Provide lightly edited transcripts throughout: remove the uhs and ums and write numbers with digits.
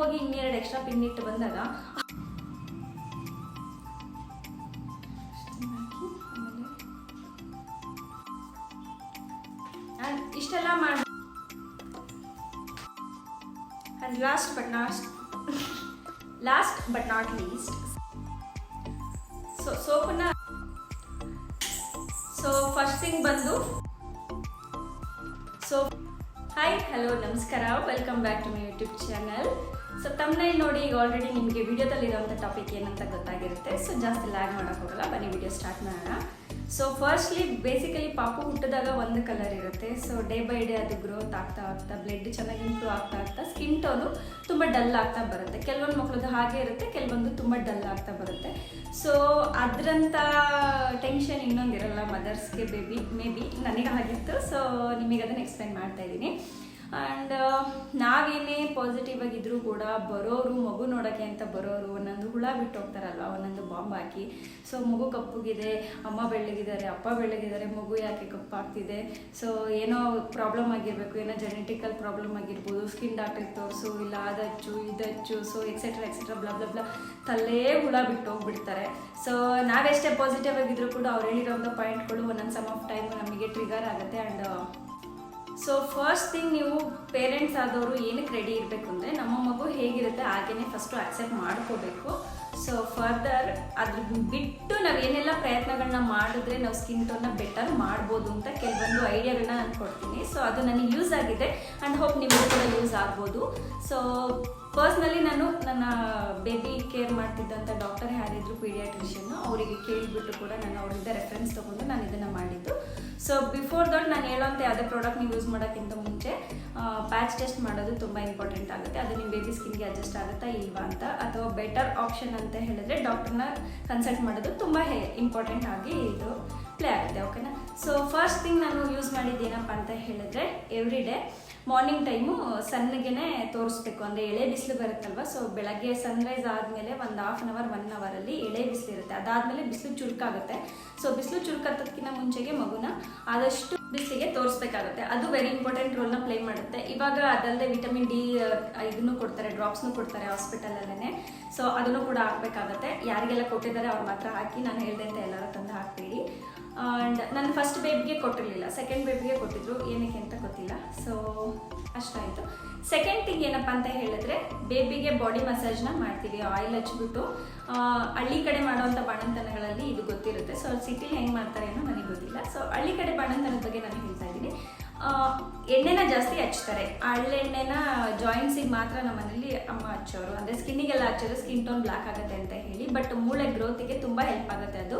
ಹೋಗಿ ಇನ್ನೆರಡು extra pin ಇಟ್ಟು ಬಂದಾಗ ಇಷ್ಟೆಲ್ಲ ಮಾಡಿ and last but not least ಸೋಪನ್ನ ಫಸ್ಟ್ ಥಿಂಗ್ ಬಂದು ಹಾಯ್ ಹಲೋ ನಮಸ್ಕಾರ, welcome back to my YouTube channel. Thumbnail ನೋಡಿ ಈಗ ಆಲ್ರೆಡಿ ನಿಮಗೆ ವಿಡಿಯೋದಲ್ಲಿರೋಂಥ ಟಾಪಿಕ್ ಏನಂತ ಗೊತ್ತಾಗಿರುತ್ತೆ. ಜಾಸ್ತಿ ಲ್ಯಾಗ್ ಮಾಡೋಕೆ ಹೋಗಲ್ಲ, ಬನ್ನಿ ವಿಡಿಯೋ ಸ್ಟಾರ್ಟ್ ಮಾಡೋಣ. ಫಸ್ಟ್ಲಿ ಬೇಸಿಕಲಿ ಪಾಪು ಹುಟ್ಟಿದಾಗ ಒಂದು ಕಲರ್ ಇರುತ್ತೆ. ಡೇ ಬೈ ಡೇ ಅದು ಗ್ರೋತ್ ಆಗ್ತಾ ಬ್ಲಡ್ ಚೆನ್ನಾಗಿ ಇಂಪ್ರೂವ್ ಆಗ್ತಾ ಸ್ಕಿನ್ ಟೋನು ತುಂಬ ಡಲ್ ಆಗ್ತಾ ಬರುತ್ತೆ. ಕೆಲವೊಂದು ಮಕ್ಕಳದ್ದು ಹಾಗೆ ಇರುತ್ತೆ, ಕೆಲವೊಂದು ತುಂಬ ಡಲ್ ಆಗ್ತಾ ಬರುತ್ತೆ. ಅದರಂಥ ಟೆನ್ಷನ್ ಇನ್ನೊಂದಿರಲ್ಲ ಮದರ್ಸ್ಗೆ, ಮೇ ಬಿ ನನಗೆ ಆಗಿತ್ತು. ನಿಮಗೆ ಅದನ್ನು ಎಕ್ಸ್ಪ್ಲೈನ್ ಮಾಡ್ತಾ ಇದ್ದೀನಿ. ಆ್ಯಂಡ್ ನಾವೇನೇ ಪಾಸಿಟಿವ್ ಆಗಿದ್ರೂ ಕೂಡ ಬರೋರು, ಮಗು ನೋಡೋಕ್ಕೆ ಅಂತ ಬರೋರು ಒಂದೊಂದು ಹುಳ ಬಿಟ್ಟು ಹೋಗ್ತಾರಲ್ವ, ಒಂದೊಂದು ಬಾಂಬ್ ಹಾಕಿ. ಮಗು ಕಪ್ಪುಗಿದೆ, ಅಮ್ಮ ಬೆಳ್ಳಗಿದ್ದಾರೆ, ಅಪ್ಪ ಬೆಳ್ಳಗಿದ್ದಾರೆ, ಮಗು ಯಾಕೆ ಕಪ್ಪಾಗ್ತಿದೆ, ಏನೋ ಪ್ರಾಬ್ಲಮ್ ಆಗಿರಬೇಕು, ಏನೋ ಜೆನೆಟಿಕಲ್ ಪ್ರಾಬ್ಲಮ್ ಆಗಿರ್ಬೋದು, ಸ್ಕಿನ್ ಡಾಕ್ಟ್ರಿಗೆ ತೋರಿಸು, ಇಲ್ಲ ಅದಚ್ಚು ಇದಚ್ಚು, ಎಕ್ಸೆಟ್ರಾ ಬ್ಲಾ ಬ್ಲಾ ಬ್ಲಾ ತಲ್ಲೇ ಹುಳ ಬಿಟ್ಟು ಹೋಗ್ಬಿಡ್ತಾರೆ. ನಾವೆಷ್ಟೇ ಪಾಸಿಟಿವ್ ಆಗಿದ್ರೂ ಕೂಡ ಅವ್ರು ಹೇಳಿರೋಂಥ ಪಾಯಿಂಟ್ಗಳು ಒಂದೊಂದು ಸಮ್ ಆಫ್ ಟೈಮ್ ನಮಗೆ ಟ್ರಿಗರ್ ಆಗುತ್ತೆ. ಆ್ಯಂಡ್ ಫಸ್ಟ್ ಥಿಂಗ್, ನೀವು ಪೇರೆಂಟ್ಸ್ ಆದವರು ಏನಕ್ಕೆ ರೆಡಿ ಇರಬೇಕು ಅಂದರೆ, ನಮ್ಮ ಮಗು ಹೇಗಿರುತ್ತೆ ಹಾಗೇ ಫಸ್ಟು ಅಕ್ಸೆಪ್ಟ್ ಮಾಡ್ಕೋಬೇಕು. ಫರ್ದರ್ ಅದ್ರ ಬಿಟ್ಟು ನಾವು ಏನೆಲ್ಲ ಪ್ರಯತ್ನಗಳನ್ನ ಮಾಡಿದ್ರೆ ನಾವು ಸ್ಕಿನ್ ಟೋನ್ನ ಬೆಟರ್ ಮಾಡ್ಬೋದು ಅಂತ ಕೆಲವೊಂದು ಐಡಿಯಾಗಳನ್ನ ನಾನು ಕೊಡ್ತೀನಿ. ಅದು ನನಗೆ ಯೂಸ್ ಆಗಿದೆ ಆ್ಯಂಡ್ ಹೋಪ್ ನಿಮಗೂ ಕೂಡ ಯೂಸ್ ಆಗ್ಬೋದು. ಪರ್ಸ್ನಲಿ ನಾನು ನನ್ನ ಬೇಬಿ ಕೇರ್ ಮಾಡ್ತಿದ್ದಂಥ ಡಾಕ್ಟರ್ ಯಾರಿದ್ರು ಪೀಡಿಯಾಟ್ರಿಷಿಯನ್ನು, ಅವರಿಗೆ ಕೇಳಿಬಿಟ್ಟು ಕೂಡ ನಾನು ಅವರಿಂದ ರೆಫರೆನ್ಸ್ ತೊಗೊಂಡು ನಾನು ಇದನ್ನು ಮಾಡಿದ್ದು. ಬಿಫೋರ್ ದಟ್ ನಾನು ಹೇಳೋಂಥ ಯಾವುದೇ ಪ್ರಾಡಕ್ಟ್ ನೀವು ಯೂಸ್ ಮಾಡೋಕ್ಕಿಂತ ಮುಂಚೆ ಪ್ಯಾಚ್ ಟೆಸ್ಟ್ ಮಾಡೋದು ತುಂಬ ಇಂಪಾರ್ಟೆಂಟ್ ಆಗುತ್ತೆ. ಅದು ನಿಮ್ಮ ಬೇಬಿ ಸ್ಕಿನ್ಗೆ ಅಡ್ಜಸ್ಟ್ ಆಗುತ್ತಾ ಇಲ್ವಾ ಅಂತ, ಅಥವಾ ಬೆಟರ್ ಆಪ್ಷನ್ ಅಂತ ಹೇಳಿದ್ರೆ ಡಾಕ್ಟರ್ನ ಕನ್ಸಲ್ಟ್ ಮಾಡೋದು ತುಂಬ ಇಂಪಾರ್ಟೆಂಟ್ ಆಗಿ ಇದು ಪ್ಲೇ ಆಗುತ್ತೆ. ಓಕೆನಾ? ಫಸ್ಟ್ ಥಿಂಗ್ ನಾನು ಯೂಸ್ ಮಾಡಿದ್ದೇನಪ್ಪ ಅಂತ ಹೇಳಿದ್ರೆ, ಎವ್ರಿ ಡೇ ಮಾರ್ನಿಂಗ್ ಟೈಮು ಸಣ್ಣಗೆ ತೋರಿಸ್ಬೇಕು. ಅಂದರೆ ಎಳೆ ಬಿಸಿಲು ಬರುತ್ತಲ್ವ, ಬೆಳಗ್ಗೆ ಸನ್ರೈಸ್ ಆದಮೇಲೆ ಒಂದು ಹಾಫ್ ಆನ್ ಅವರ್ 1 ಅವರಲ್ಲಿ ಎಳೆ ಬಿಸಿಲು ಇರುತ್ತೆ. ಅದಾದಮೇಲೆ ಬಿಸಿಲು ಚುರುಕಾಗುತ್ತೆ. ಬಿಸಿಲು ಚುರುಕತ್ತೋದಕ್ಕಿಂತ ಮುಂಚೆಗೆ ಮಗುನ ಆದಷ್ಟು ಬಿಸಿಲಿಗೆ ತೋರಿಸ್ಬೇಕಾಗುತ್ತೆ. ಅದು ವೆರಿ ಇಂಪಾರ್ಟೆಂಟ್ ರೋಲ್ನ ಪ್ಲೇ ಮಾಡುತ್ತೆ. ಇವಾಗ ಅದಲ್ಲದೆ ವಿಟಮಿನ್ ಡಿ ಇದನ್ನು ಕೊಡ್ತಾರೆ, ಡ್ರಾಪ್ಸ್ನು ಕೊಡ್ತಾರೆ ಹಾಸ್ಪಿಟಲಲ್ಲೇ. ಅದನ್ನು ಕೂಡ ಹಾಕಬೇಕಾಗತ್ತೆ. ಯಾರಿಗೆಲ್ಲ ಕೊಟ್ಟಿದ್ದಾರೆ ಅವ್ರು ಮಾತ್ರ ಹಾಕಿ, ನಾನು ಹೇಳಿದೆ ಅಂತ ಎಲ್ಲರೂ ತಂದು ಹಾಕ್ಬೇಡಿ. ಆ್ಯಂಡ್ ನಾನು ಫಸ್ಟ್ ಬೇಬಿಗೆ ಕೊಟ್ಟಿರಲಿಲ್ಲ, ಸೆಕೆಂಡ್ ಬೇಬಿಗೆ ಕೊಟ್ಟಿದ್ರು, ಏನಕ್ಕೆ ಅಂತ ಗೊತ್ತಿಲ್ಲ. ಅಷ್ಟಾಯಿತು. ಸೆಕೆಂಡ್ ಥಿಂಗ್ ಏನಪ್ಪ ಅಂತ ಹೇಳಿದ್ರೆ, ಬೇಬಿಗೆ ಬಾಡಿ ಮಸಾಜ್ನ ಮಾಡ್ತೀವಿ. ಆಯಿಲ್ ಹಚ್ಬಿಟ್ಟು, ಹಳ್ಳಿ ಕಡೆ ಮಾಡೋವಂಥ ಬಾಣಂತನಗಳಲ್ಲಿ ಇದು ಗೊತ್ತಿರುತ್ತೆ. ಸಿಟಿಲಿ ಹೆಂಗೆ ಮಾಡ್ತಾರೆ ಅನ್ನೋ ನನಗೆ ಗೊತ್ತಿಲ್ಲ. ಹಳ್ಳಿ ಕಡೆ ಬಾಣಂತನದ ಬಗ್ಗೆ ನಾನು ಹೇಳ್ತಾ ಇದ್ದೀನಿ. ಎಣ್ಣೆನ ಜಾಸ್ತಿ ಹಚ್ತಾರೆ. ಹಳ್ಳೆಣ್ಣೆನ ಜಾಯಿಂಟ್ಸಿಗೆ ಮಾತ್ರ ನಮ್ಮ ಮನೇಲಿ ಅಮ್ಮ ಹಚ್ಚೋರು, ಅಂದರೆ ಸ್ಕಿನ್ನಿಗೆಲ್ಲ ಹಚ್ಚೋರು, ಸ್ಕಿನ್ ಟೋನ್ ಬ್ಲ್ಯಾಕ್ ಆಗುತ್ತೆ ಅಂತ ಹೇಳಿ. ಬಟ್ ಮೂಳೆ ಗ್ರೋತಿಗೆ ತುಂಬ ಹೆಲ್ಪ್ ಆಗುತ್ತೆ ಅದು.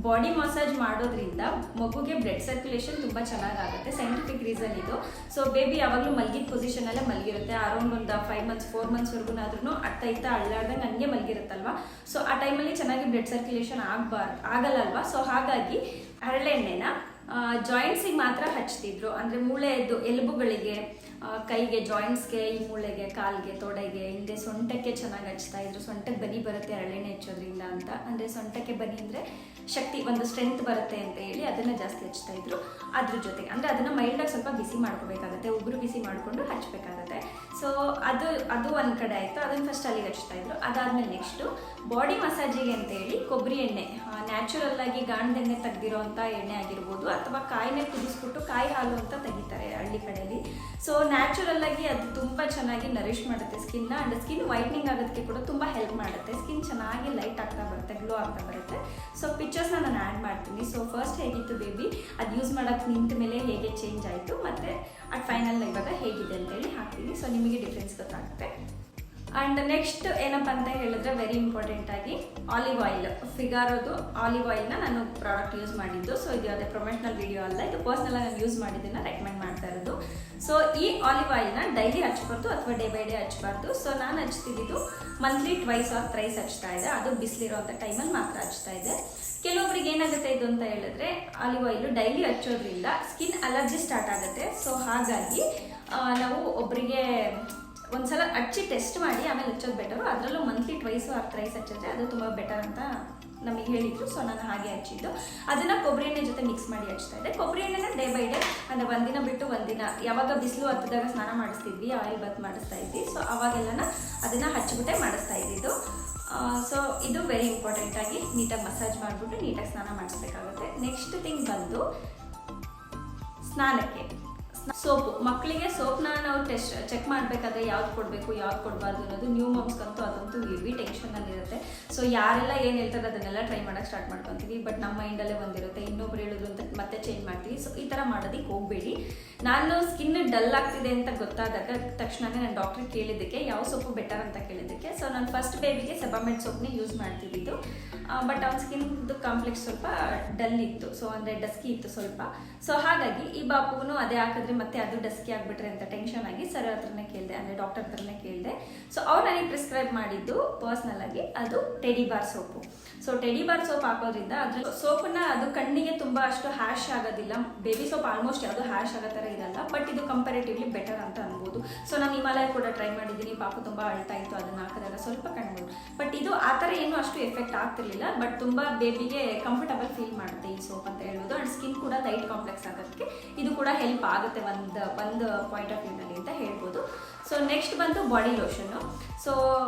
ಬಾಡಿ ಮಸಾಜ್ ಮಾಡೋದ್ರಿಂದ ಮಗುಗೆ ಬ್ಲಡ್ ಸರ್ಕ್ಯುಲೇಷನ್ ತುಂಬ ಚೆನ್ನಾಗಾಗುತ್ತೆ. ಸೈಂಟಿಫಿಕ್ ರೀಸನ್ ಇದು. ಬೇಬಿ ಯಾವಾಗಲೂ ಮಲಗಿದ ಪೊಸಿಷನಲ್ಲೇ ಮಲಗಿರುತ್ತೆ. ಅರೌಂಡ್ ಒಂದು 5 ಮಂತ್ಸ್ 4 ಮಂತ್ಸ್ವರೆಗೂ ಅರ್ಥ ಅಳ್ಳಾಡ್ದಂಗೆ ನನಗೆ ಮಲಗಿರುತ್ತಲ್ವ. ಆ ಟೈಮಲ್ಲಿ ಚೆನ್ನಾಗಿ ಬ್ಲಡ್ ಸರ್ಕ್ಯುಲೇಷನ್ ಆಗಲ್ಲಲ್ವ. ಹಾಗಾಗಿ ಹರಳೆಣ್ಣೆನ ಜಾಯಿಂಟ್ಸಿಗೆ ಮಾತ್ರ ಹಚ್ತಿದ್ರು. ಅಂದರೆ ಮೂಳೆದು ಎಲುಬುಗಳಿಗೆ, ಕೈಗೆ, ಜಾಯಿಂಟ್ಸ್ಗೆ, ಈ ಮೂಳೆಗೆ, ಕಾಲಿಗೆ, ತೊಡೆಗೆ, ಹಿಂದೆ ಸೊಂಟಕ್ಕೆ ಚೆನ್ನಾಗಿ ಹಚ್ತಾ ಇದ್ರು. ಸೊಂಟಕ್ಕೆ ಬನಿ ಬರುತ್ತೆ ಹರಳೆಣ್ಣೆ ಹಚ್ಚೋದ್ರಿಂದ ಅಂತ. ಅಂದರೆ ಸೊಂಟಕ್ಕೆ ಬನಿ ಅಂದರೆ ಶಕ್ತಿ, ಒಂದು ಸ್ಟ್ರೆಂತ್ ಬರುತ್ತೆ ಅಂತ ಹೇಳಿ ಅದನ್ನು ಜಾಸ್ತಿ ಹಚ್ತಾ ಇದ್ರು. ಅದ್ರ ಜೊತೆಗೆ ಅಂದರೆ ಅದನ್ನು ಮೈಲ್ಡಾಗಿ ಸ್ವಲ್ಪ ಬಿಸಿ ಮಾಡ್ಕೋಬೇಕಾಗತ್ತೆ, ಉಗುರು ಬಿಸಿ ಮಾಡಿಕೊಂಡು ಹಚ್ಚಬೇಕಾಗತ್ತೆ. ಅದು ಒಂದು ಕಡೆ ಆಯಿತು. ಅದನ್ನು ಫಸ್ಟ್ ಅಲ್ಲಿಗೆ ಹಚ್ತಾ ಇದ್ರು. ಅದಾದಮೇಲೆ ನೆಕ್ಸ್ಟು ಬಾಡಿ ಮಸಾಜಿಗೆ ಅಂತೇಳಿ ಕೊಬ್ಬರಿ ಎಣ್ಣೆ, ನ್ಯಾಚುರಲ್ ಆಗಿ ಗಾಣದೆಣ್ಣೆ ತೆಗ್ದಿರೋ ಅಂಥ ಎಣ್ಣೆ ಆಗಿರ್ಬೋದು, ಅಥವಾ ಕಾಯಿನೇ ಕುದಿಸ್ಬಿಟ್ಟು ಕಾಯಿ ಹಾಲು ಅಂತ ತೆಗಿತಾರೆ ಹಳ್ಳಿ ಕಡೆಯಲ್ಲಿ. ನ್ಯಾಚುರಲ್ ಆಗಿ ಅದು ತುಂಬ ಚೆನ್ನಾಗಿ ನರಿಶ್ ಮಾಡುತ್ತೆ ಸ್ಕಿನ್ನ. ಆ್ಯಂಡ್ ಸ್ಕಿನ್ ವೈಟ್ನಿಂಗ್ ಆಗೋದಕ್ಕೆ ಕೂಡ ತುಂಬ ಹೆಲ್ಪ್ ಮಾಡುತ್ತೆ. ಸ್ಕಿನ್ ಚೆನ್ನಾಗಿ ಲೈಟ್ ಆಗ್ತಾ ಬರುತ್ತೆ, ಗ್ಲೋ ಆಗ್ತಾ ಬರುತ್ತೆ. ಪಿಕ್ಚರ್ಸ್ನ ನಾನು ಆ್ಯಡ್ ಮಾಡ್ತೀನಿ. ಫಸ್ಟ್ ಹೇಗಿತ್ತು ಬೇಬಿ, ಅದು ಯೂಸ್ ಮಾಡೋಕ್ಕೆ ನಿಂತ ಮೇಲೆ ಹೇಗೆ ಚೇಂಜ್ ಆಯಿತು, ಮತ್ತು ಅದು ಫೈನಲ್ ಇವಾಗ ಹೇಗಿದೆ ಅಂತೇಳಿ ಹಾಕ್ತೀನಿ. ನಿಮಗೆ ಡಿಫ್ರೆನ್ಸ್ ಗೊತ್ತಾಗುತ್ತೆ. ಆ್ಯಂಡ್ ನೆಕ್ಸ್ಟ್ ಏನಪ್ಪ ಅಂತ ಹೇಳಿದ್ರೆ, ವೆರಿ ಇಂಪಾರ್ಟೆಂಟ್ ಆಗಿ ಆಲಿವ್ ಆಯಿಲ್, ಫಿಗಾರೋದು ಆಲಿವ್ ಆಯಿಲ್ನ ನಾನು ಪ್ರಾಡಕ್ಟ್ ಯೂಸ್ ಮಾಡಿದ್ದು. ಇದು ಯಾವುದೇ ಪ್ರೊಫೆಷ್ನಲ್ ವಿಡಿಯೋ ಅಲ್ಲ, ಇದು ಪರ್ಸ್ನಲ್ ನಾನು ಯೂಸ್ ಮಾಡಿದ್ದನ್ನು ರೆಕಮೆಂಡ್ ಮಾಡ್ತಾ ಇರೋದು. ಈ ಆಲಿವ್ ಆಯಿಲ್ನ ಡೈಲಿ ಹಚ್ಬಾರ್ದು ಅಥವಾ ಡೇ ಬೈ ಡೇ ಹಚ್ಬಾರ್ದು. ನಾನು ಹಚ್ತಿದ್ದು ಮಂತ್ಲಿ 2 or 3 ಹಚ್ತಾ ಇದೆ. ಅದು ಬಿಸಿಲಿರೋಂಥ ಟೈಮಲ್ಲಿ ಮಾತ್ರ ಹಚ್ತಾ ಇದೆ. ಕೆಲವೊಬ್ರಿಗೆ ಏನಾಗುತ್ತೆ ಇದು ಅಂತ ಹೇಳಿದ್ರೆ, ಆಲಿವ್ ಆಯಿಲು ಡೈಲಿ ಹಚ್ಚೋದ್ರಿಂದ ಸ್ಕಿನ್ ಅಲರ್ಜಿ ಸ್ಟಾರ್ಟ್ ಆಗುತ್ತೆ. ಹಾಗಾಗಿ ನಾವು ಒಬ್ಬರಿಗೆ ಒಂದ್ಸಲ ಹಚ್ಚಿ ಟೆಸ್ಟ್ ಮಾಡಿ ಆಮೇಲೆ ಹಚ್ಚೋದು ಬೆಟರು. ಅದರಲ್ಲೂ ಮಂತ್ಲಿ 2 or 3 ಹಚ್ಚಿದ್ರೆ ಅದು ತುಂಬ ಬೆಟರ್ ಅಂತ ನಮಗೆ ಹೇಳಿದ್ರು. ನಾನು ಹಾಗೆ ಹಚ್ಚಿದ್ದು. ಅದನ್ನು ಕೊಬ್ಬರಿ ಎಣ್ಣೆ ಜೊತೆ ಮಿಕ್ಸ್ ಮಾಡಿ ಹಚ್ತಾ ಇದ್ದೆ. ಕೊಬ್ಬರಿ ಎಣ್ಣೆನ ಡೇ ಬೈ ಡೇ, ಅಂದರೆ ಒಂದಿನ ಬಿಟ್ಟು ಒಂದಿನ, ಯಾವಾಗ ಬಿಸಿಲು ಹತ್ತಿದಾಗ ಸ್ನಾನ ಮಾಡಿಸ್ತಿದ್ವಿ, ಆಯಿಲ್ ಬಾತ್ ಮಾಡಿಸ್ತಾ ಇದ್ವಿ. ಅವಾಗೆಲ್ಲನ ಅದನ್ನು ಹಚ್ಚಿಬಿಟ್ಟೆ ಮಾಡಿಸ್ತಾ ಇದ್ದಿದ್ದು. ಸೊ ಇದು ವೆರಿ ಇಂಪಾರ್ಟೆಂಟಾಗಿ ನೀಟಾಗಿ ಮಸಾಜ್ ಮಾಡಿಬಿಟ್ಟು ನೀಟಾಗಿ ಸ್ನಾನ ಮಾಡಿಸ್ಬೇಕಾಗುತ್ತೆ. ನೆಕ್ಸ್ಟ್ ಥಿಂಗ್ ಬಂದು ಸ್ನಾನಕ್ಕೆ ಸೋಪು. ಮಕ್ಕಳಿಗೆ ಸೋಪ್ನ ನಾವು ಚೆಕ್ ಮಾಡಬೇಕಾದ್ರೆ ಯಾವ್ದು ಕೊಡಬೇಕು ಯಾವ್ದು ಕೊಡಬಾರ್ದು ಅನ್ನೋದು ನ್ಯೂ ಮಾಮ್ಸ್ಗಂತೂ ಅದಂತೂ ಹೆವಿ ಟೆನ್ಷನಲ್ಲಿ ಇರುತ್ತೆ. ಸೊ ಯಾರೆಲ್ಲ ಏನು ಹೇಳ್ತಾರೆ ಅದನ್ನೆಲ್ಲ ಟ್ರೈ ಮಾಡೋಕ್ಕೆ ಸ್ಟಾರ್ಟ್ ಮಾಡ್ಕೊತೀವಿ. ಬಟ್ ನಮ್ಮ ಮೈಂಡಲ್ಲೇ ಒಂದಿರುತ್ತೆ, ಇನ್ನೊಬ್ರು ಹೇಳಿದ್ರು ಅಂತ ಮತ್ತೆ ಚೇಂಜ್ ಮಾಡ್ತೀವಿ. ಸೊ ಈ ಥರ ಮಾಡೋದಕ್ಕೆ ಹೋಗಬೇಡಿ. ನಾನು ಸ್ಕಿನ್ ಡಲ್ ಆಗ್ತಿದೆ ಅಂತ ಗೊತ್ತಾದಾಗ ತಕ್ಷಣವೇ ನಾನು ಡಾಕ್ಟ್ರಿಗೆ ಕೇಳಿದ್ದಕ್ಕೆ ಯಾವ ಸೋಪು ಬೆಟರ್ ಅಂತ ಕೇಳಿದ್ದಕ್ಕೆ, ಸೊ ನಾನು ಫಸ್ಟ್ ಬೇಬಿಗೆ ಸೆಬಾಮೆಡ್ ಸೋಪ್ನೇ ಯೂಸ್ ಮಾಡ್ತಿದ್ದು. ಬಟ್ ಅವ್ನ ಸ್ಕಿನ್ದು ಕಾಂಪ್ಲೆಕ್ಸ್ ಸ್ವಲ್ಪ ಡಲ್ ಇತ್ತು, ಸೊ ಅಂದರೆ ಡಸ್ಕಿ ಇತ್ತು ಸ್ವಲ್ಪ. ಸೊ ಹಾಗಾಗಿ ಈ ಬಾಪುಗೂ ಅದೇ ಹಾಕಿದ್ರೆ ಮತ್ತೆ ಅದು ಡಸ್ಕಿ ಆಗಿಬಿಟ್ರೆ ಅಂತ ಟೆನ್ಷನ್ ಆಗಿ ಸರ್ ಹತ್ರನೇ ಕೇಳಿದೆ, ಅಂದರೆ ಡಾಕ್ಟರ್ ಹತ್ರನೇ ಕೇಳಿದೆ. ಸೊ ಅವ್ರು ನನಗೆ ಪ್ರಿಸ್ಕ್ರೈಬ್ ಮಾಡಿದ್ದು ಪರ್ಸ್ನಲ್ ಆಗಿ ಅದು teddy bar soap. So teddy bar soap ಹಾಕೋದ್ರಿಂದ ಅದ್ರ ಸೋಪನ್ನ ಅದು ಕಣ್ಣಿಗೆ ತುಂಬ ಅಷ್ಟು ಹ್ಯಾಶ್ ಆಗೋದಿಲ್ಲ. ಬೇಬಿ ಸೋಪ್ ಆಲ್ಮೋಸ್ಟ್ ಯಾವುದು ಹ್ಯಾಶ್ ಆಗೋ ಥರ ಇರಲ್ಲ, ಬಟ್ ಇದು ಕಂಪೇರೇಟಿವ್ಲಿ ಬೆಟರ್ ಅಂತ ಅನ್ಬೋದು. ಸೊ ನಾನು ಹಿಮಾಲಯ ಕೂಡ ಟ್ರೈ ಮಾಡಿದ್ದೀನಿ, ಪಾಪು ತುಂಬ ಅಳ್ತಾ ಇತ್ತು, ಅದನ್ನ ಹಾಕಿದಾಗ ಸ್ವಲ್ಪ ಕಣ್ಬೋದು. ಬಟ್ ಇದು ಆ ಥರ ಏನು ಅಷ್ಟು ಎಫೆಕ್ಟ್ ಆಗ್ತಿರ್ಲಿಲ್ಲ, ಬಟ್ ತುಂಬ ಬೇಬಿಗೆ ಕಂಫರ್ಟಬಲ್ ಫೀಲ್ ಮಾಡುತ್ತೆ ಈ ಸೋಪ್ ಅಂತ ಹೇಳ್ಬೋದು. ಆ್ಯಂಡ್ ಸ್ಕಿನ್ ಕೂಡ ಲೈಟ್ ಕಾಂಪ್ಲೆಕ್ಸ್ ಆಗೋದಕ್ಕೆ ಇದು ಕೂಡ ಹೆಲ್ಪ್ ಆಗುತ್ತೆ ಒಂದು ಪಾಯಿಂಟ್ ಆಫ್ ವ್ಯೂನಲ್ಲಿ ಅಂತ ಹೇಳ್ಬೋದು. ಸೊ ನೆಕ್ಸ್ಟ್ ಬಂತು body lotion. So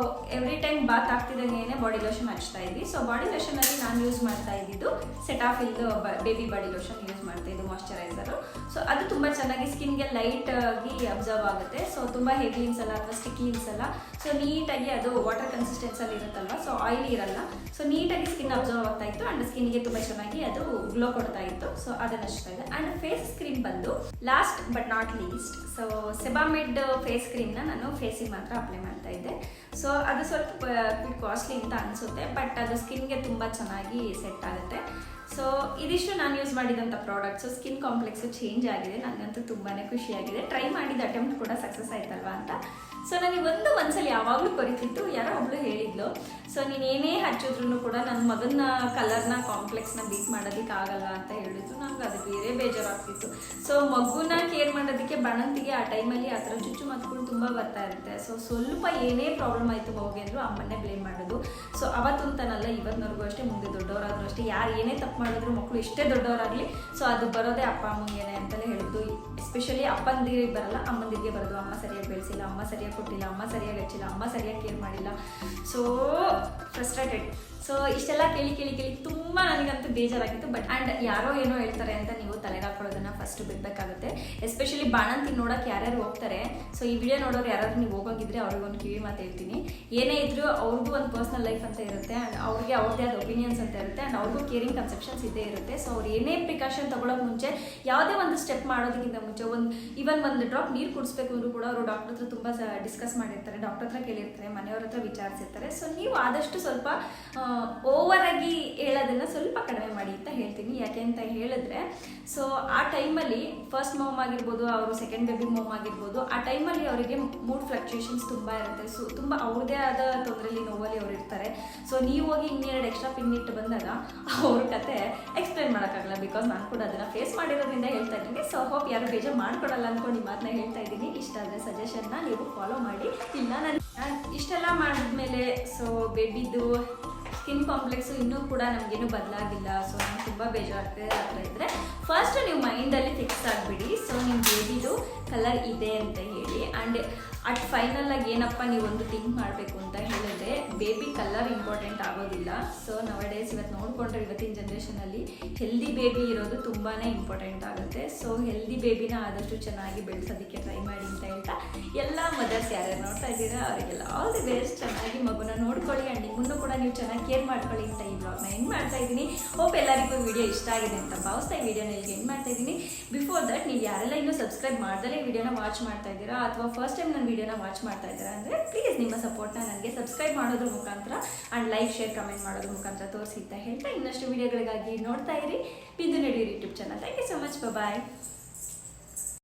every time bath ಆಗ್ತಿದ್ದಂಗೆ ಬಾಡಿ ಲೋಷನ್ ಹಚ್ತಾ ಇದ್ವಿ. ಸೊ ಬಾಡಿ ಲೋಷನಲ್ಲಿ ನಾನು ಯೂಸ್ ಮಾಡ್ತಾ ಇದ್ದಿದ್ದು ಸೆಟಾಫಿಲ್ದು ಬೇಬಿ ಬಾಡಿ ಲೋಷನ್ ಯೂಸ್ ಮಾಡ್ತಾ ಇದ್ದು, ಮಾಯ್ಶ್ಚರೈಸರು. ಸೊ ಅದು ತುಂಬ ಚೆನ್ನಾಗಿ ಸ್ಕಿನ್ಗೆ ಲೈಟ್ ಆಗಿ ಅಬ್ಸರ್ವ್ ಆಗುತ್ತೆ. ಸೊ ತುಂಬ ಹೆವಿ ಇನ್ಸಲ್ಲ ಅಥವಾ ಸ್ಟಿಕ್ಕಿ ಇನ್ಸಲ್ಲ. ಸೊ ನೀಟಾಗಿ ಅದು ವಾಟರ್ ಕನ್ಸಿಸ್ಟೆನ್ಸಲ್ಲಿ ಇರುತ್ತಲ್ವ, ಸೊ ಆಯಿಲಿ ಇರಲ್ಲ. ಸೊ ನೀಟಾಗಿ ಸ್ಕಿನ್ ಅಬ್ಸರ್ವ್ ಆಗ್ತಾ ಇತ್ತು ಆ್ಯಂಡ್ ಸ್ಕಿನ್ಗೆ ತುಂಬ ಚೆನ್ನಾಗಿ ಅದು ಗ್ಲೋ ಕೊಡ್ತಾ ಇತ್ತು. ಸೊ ಅದನ್ನ ಹಚ್ತಾ ಇದೆ. ಆ್ಯಂಡ್ ಫೇಸ್ ಕ್ರೀಮ್ ಬಂದು last but not least, so Sebamed face ಕ್ರೀಮ್ನ ನಾನು ಫೇಸಿಗೆ ಮಾತ್ರ ಅಪ್ಲೈ ಮಾಡ್ತಾ ಇದ್ದೆ. ಸೊ ಅದು ಸ್ವಲ್ಪ ಕಾಸ್ಟ್ಲಿ ಅಂತ ಅನಿಸುತ್ತೆ, ಬಟ್ ಅದು ಸ್ಕಿನ್ಗೆ ತುಂಬ ಚೆನ್ನಾಗಿ ಸೆಟ್ ಆಗುತ್ತೆ. ಸೊ ಇದಿಷ್ಟು ನಾನು ಯೂಸ್ ಮಾಡಿದಂಥ ಪ್ರಾಡಕ್ಟ್ಸು. ಸ್ಕಿನ್ ಕಾಂಪ್ಲೆಕ್ಸು ಚೇಂಜ್ ಆಗಿದೆ, ನನಗಂತೂ ತುಂಬಾ ಖುಷಿಯಾಗಿದೆ. ಟ್ರೈ ಮಾಡಿದ ಅಟೆಂಪ್ಟ್ ಕೂಡ ಸಕ್ಸಸ್ ಆಯ್ತಲ್ವಾ ಅಂತ. ಸೊ ನನಗೆ ಒಂದ್ಸಲ ಯಾವಾಗಲೂ ಕೊರಿತಿತ್ತು, ಯಾರೋ ಒಬ್ಳು ಹೇಳಿದ್ಲು, ಸೊ ನೀನು ಏನೇ ಹಚ್ಚಿದ್ರು ಕೂಡ ನನ್ನ ಮಗನ ಕಲರ್ನ ಕಾಂಪ್ಲೆಕ್ಸ್ನ ಬೀಟ್ ಮಾಡೋದಕ್ಕೆ ಆಗಲ್ಲ ಅಂತ ಹೇಳಿದ್ರು. ನಂಗೆ ಅದು ಬೇರೆ ಬೇಜಾರಾಗ್ತಿತ್ತು. ಸೊ ಮಗುನ ಕೇರ್ ಮಾಡೋದಕ್ಕೆ ಬಾಣಂತಿಗೆ ಆ ಟೈಮಲ್ಲಿ ಆ ಥರ ಚುಚ್ಚು ಮತ್ಕೊಂಡು ತುಂಬ ಬರ್ತಾ ಇರುತ್ತೆ. ಸೊ ಸ್ವಲ್ಪ ಏನೇ ಪ್ರಾಬ್ಲಮ್ ಆಯಿತು ಮಗುಗೆ ಅಂದರೂ ಅಮ್ಮನ್ನೇ ಬ್ಲೇಮ್ ಮಾಡೋದು. ಸೊ ಅವತ್ತು ಅಂತನಲ್ಲ, ಇವತ್ತಿನವರೆಗೂ ಅಷ್ಟೇ, ಮುಂದೆ ದೊಡ್ಡವರಾದರೂ ಅಷ್ಟೇ, ಯಾರು ಏನೇ ತಪ್ಪು ಮಾಡಿದ್ರು ಮಕ್ಕಳು ಎಷ್ಟೇ ದೊಡ್ಡವರಾಗಲಿ ಸೊ ಅದು ಬರೋದೇ ಅಪ್ಪ ಅಮ್ಮಂಗೇನೆ ಅಂತಲೇ ಹೇಳೋದು. ಎಸ್ಪೆಷಲಿ ಅಪ್ಪಂದಿರಿಗೆ ಬರಲ್ಲ, ಅಮ್ಮಂದಿರಿಗೆ ಬರೋದು. ಅಮ್ಮ ಸರಿಯಾಗಿ ಬೆಳೆಸಿಲ್ಲ, ಅಮ್ಮ ಸರಿಯಾಗಿ ಕೊಟ್ಟಿಲ್ಲ, ಅಮ್ಮ ಸರಿಯಾಗಿ ಹಚ್ಚಿಲ್ಲ, ಅಮ್ಮ ಸರಿಯಾಗಿ ಕೇರ್ ಮಾಡಿಲ್ಲ. So frustrated. ಸೊ ಇಷ್ಟೆಲ್ಲ ಕೇಳಿ ಕೇಳಿ ಕೇಳಿ ತುಂಬ ನನಗಂತೂ ಬೇಜಾರಾಗಿತ್ತು. ಬಟ್ ಆ್ಯಂಡ್ ಯಾರೋ ಏನೋ ಹೇಳ್ತಾರೆ ಅಂತ ನೀವು ತಲೆಗೆ ಹಾಕೊಳ್ಳೋದನ್ನು ಫಸ್ಟ್ ಬಿಡಬೇಕಾಗುತ್ತೆ. ಎಸ್ಪೆಷಲಿ ಬಾಣಂತಿ ನೋಡೋಕೆ ಯಾರ್ಯಾರು ಹೋಗ್ತಾರೆ, ಸೊ ಈ ವಿಡಿಯೋ ನೋಡೋರು ಯಾರಾದ್ರೂ ನೀವು ಹೋಗೋಗಿದ್ರೆ ಅವ್ರಿಗೊಂದು ಕಿವಿ ಮಾತು ಹೇಳ್ತೀನಿ. ಏನೇ ಇದ್ರೂ ಅವ್ರಿಗೂ ಒಂದು ಪರ್ಸ್ನಲ್ ಲೈಫ್ ಅಂತ ಇರುತ್ತೆ ಆ್ಯಂಡ್ ಅವ್ರಿಗೆ ಅವ್ರದ್ದೇ ಆದ ಒಪಿನಿಯನ್ಸ್ ಅಂತ ಇರುತ್ತೆ ಆ್ಯಂಡ್ ಅವ್ರಿಗೂ ಕೇರಿಂಗ್ ಕನ್ಸೆಪ್ಷನ್ಸ್ ಇದ್ದೇ ಇರುತ್ತೆ. ಸೊ ಅವ್ರು ಏನೇ ಪ್ರಿಕಾಷನ್ ತೊಗೊಳೋಕೆ ಮುಂಚೆ, ಯಾವುದೇ ಒಂದು ಸ್ಟೆಪ್ ಮಾಡೋದಕ್ಕಿಂತ ಮುಂಚೆ ಒಂದು ಡ್ರಾಪ್ ನೀರು ಕುಡಿಸ್ಬೇಕು ಅಂದರೂ ಕೂಡ ಅವರು ಡಾಕ್ಟರ್ ಹತ್ರ ತುಂಬ ಡಿಸ್ಕಸ್ ಮಾಡಿರ್ತಾರೆ, ಡಾಕ್ಟರ್ ಹತ್ರ ಕೇಳಿರ್ತಾರೆ, ಮನೆಯವ್ರ ಹತ್ರ ವಿಚಾರಿಸಿರ್ತಾರೆ. ಸೊ ನೀವು ಆದಷ್ಟು ಸ್ವಲ್ಪ ಓವರ್ ಆಗಿ ಹೇಳೋದನ್ನು ಸ್ವಲ್ಪ ಕಡಿಮೆ ಮಾಡಿ ಅಂತ ಹೇಳ್ತೀನಿ. ಯಾಕೆ ಅಂತ ಹೇಳಿದ್ರೆ, ಸೊ ಆ ಟೈಮಲ್ಲಿ ಫಸ್ಟ್ ಮಾಮ್ ಆಗಿರ್ಬೋದು, ಅವರು ಸೆಕೆಂಡ್ ಬೇಬಿ ಮಾಮ್ ಆಗಿರ್ಬೋದು, ಆ ಟೈಮಲ್ಲಿ ಅವರಿಗೆ ಮೂಡ್ ಫ್ಲಕ್ಚುಯೇಷನ್ಸ್ ತುಂಬ ಇರುತ್ತೆ. ಸೊ ತುಂಬ ಅವ್ರದ್ದೇ ಆದ ತೊಂದರೆಯಲ್ಲಿ ನೋವಲ್ಲಿ ಅವ್ರು ಇರ್ತಾರೆ. ಸೊ ನೀವು ಹೋಗಿ ಇನ್ನೆರಡು ಎಕ್ಸ್ಟ್ರಾ ಪಿನ್ ಇಟ್ಟು ಬಂದಾಗ ಅವ್ರ ಕತೆ ಎಕ್ಸ್ಪ್ಲೈನ್ ಮಾಡೋಕ್ಕಾಗಲ್ಲ. ಬಿಕಾಸ್ ನಾನು ಕೂಡ ಅದನ್ನು ಫೇಸ್ ಮಾಡಿರೋದ್ರಿಂದ ಹೇಳ್ತಾ ಇದ್ದೀನಿ. ಸೊ ಹೋಪ್ ಯಾರು ಬೇಜಾರು ಮಾಡ್ಕೊಡಲ್ಲ ಅಂದ್ಕೊಂಡು ಈ ಮಾತನ್ನ ಹೇಳ್ತಾ ಇದ್ದೀನಿ. ಇಷ್ಟ ಆದರೆ ಸಜೆಷನ್ನ ನೀವು ಫಾಲೋ ಮಾಡಿ. ಇಲ್ಲ ನಾನು ಇಷ್ಟೆಲ್ಲ ಮಾಡಿದ್ಮೇಲೆ ಸೊ ಬೇಬಿದು ಸ್ಕಿನ್ ಕಾಂಪ್ಲೆಕ್ಸು ಇನ್ನೂ ಕೂಡ ನಮಗೇನು ಬದಲಾಗಿಲ್ಲ. ಸೊ ನಂಗೆ ತುಂಬ ಬೇಜಾರಾಗ್ತದೆ ಆ ಥರ ಇದ್ದರೆ ಫಸ್ಟ್ ನೀವು ಮೈಂಡಲ್ಲಿ ಫಿಕ್ಸ್ ಆಗಿಬಿಡಿ. ಸೊ ನಿಮ್ಮ ಬೇಬಿದು ಕಲರ್ ಇದೆ ಅಂತ ಹೇಳಿ. ಆ್ಯಂಡ್ ಅಟ್ ಫೈನಲಾಗಿ ಏನಪ್ಪ ನೀವೊಂದು ಥಿಂಕ್ ಮಾಡಬೇಕು ಅಂತ ಹೇಳಿದ್ರೆ, ಬೇಬಿ ಕಲರ್ ಇಂಪಾರ್ಟೆಂಟ್ ಆಗೋದಿಲ್ಲ. ಸೊ ನವಡೇಸ್ ಇವತ್ತು ನೋಡಿಕೊಂಡ್ರೆ ಇವತ್ತಿನ ಜನ್ರೇಷನಲ್ಲಿ ಹೆಲ್ದಿ ಬೇಬಿ ಇರೋದು ತುಂಬಾ ಇಂಪಾರ್ಟೆಂಟ್ ಆಗುತ್ತೆ. ಸೊ ಹೆಲ್ದಿ ಬೇಬಿನ ಆದಷ್ಟು ಚೆನ್ನಾಗಿ ಬೆಳೆಸೋದಕ್ಕೆ ಟ್ರೈ ಮಾಡಿ ಅಂತ ಹೇಳ್ತಾ, ಎಲ್ಲ ಮದರ್ಸ್ ಯಾರ್ಯಾರು ನೋಡ್ತಾ ಇದ್ದೀರಾ ಅವರಿಗೆಲ್ಲ ಆಲ್ ದಿ ಬೆಸ್ಟ್. ಚೆನ್ನಾಗಿ ಮಗುನ ನೋಡ್ಕೊಳ್ಳಿ ಆ್ಯಂಡ್ ನಿಮ್ಮನ್ನು ಕೂಡ ನೀವು ಚೆನ್ನಾಗಿ ಕೇರ್ ಮಾಡ್ಕೊಳ್ಳಿ ಅಂತ ಈ ಬ್ಲಾಗ್ನ ಎಂಡ್ ಮಾಡ್ತಾ ಇದ್ದೀನಿ. ಹೋಪ್ ಎಲ್ಲರಿಗೂ ವಿಡಿಯೋ ಇಷ್ಟ ಆಗಿದೆ ಅಂತ ಭಾವಿಸ್ತಾ ಈ ವಿಡಿಯೋನ ಇಲ್ಲಿಗೆ ಎಂಡ್ ಮಾಡ್ತಾ ಇದ್ದೀನಿ. ಬಿಫೋರ್ ದಟ್ ನೀವು ಯಾರೆಲ್ಲ ಇನ್ನೂ ಸಬ್ಸ್ಕ್ರೈಬ್ ಮಾಡ್ದಲೇ ವಿಡಿಯೋನ ವಾಚ್ ಮಾಡ್ತಾ ಇದ್ದೀರಾ ಅಥವಾ ಫಸ್ಟ್ ಟೈಮ್ ನನ್ನ ವಿಡಿಯೋನ ವಾಚ್ ಮಾಡ್ತಾ ಇದ್ದೀರಾ ಅಂದರೆ ಪ್ಲೀಸ್ ನಿಮ್ಮ ಸಪೋರ್ಟ್ನ ನನಗೆ ಸಬ್ಸ್ಕ್ರೈಬ್ ಮಾಡೋದ್ರ ಮುಖಾಂತರ ಆ್ಯಂಡ್ ಲೈಕ್ ಶೇರ್ ಕಮೆಂಟ್ ಮಾಡೋದ್ರ ಮುಖಾಂತರ ತೋರಿಸಿ ಅಂತ ಹೇಳ್ತಾ, ಇನ್ನಷ್ಟು ವಿಡಿಯೋಗಳಿಗಾಗಿ ನೋಡ್ತಾ ಇರಿ Bindu Nadeyuru YouTube channel. Thank you so much. Bye.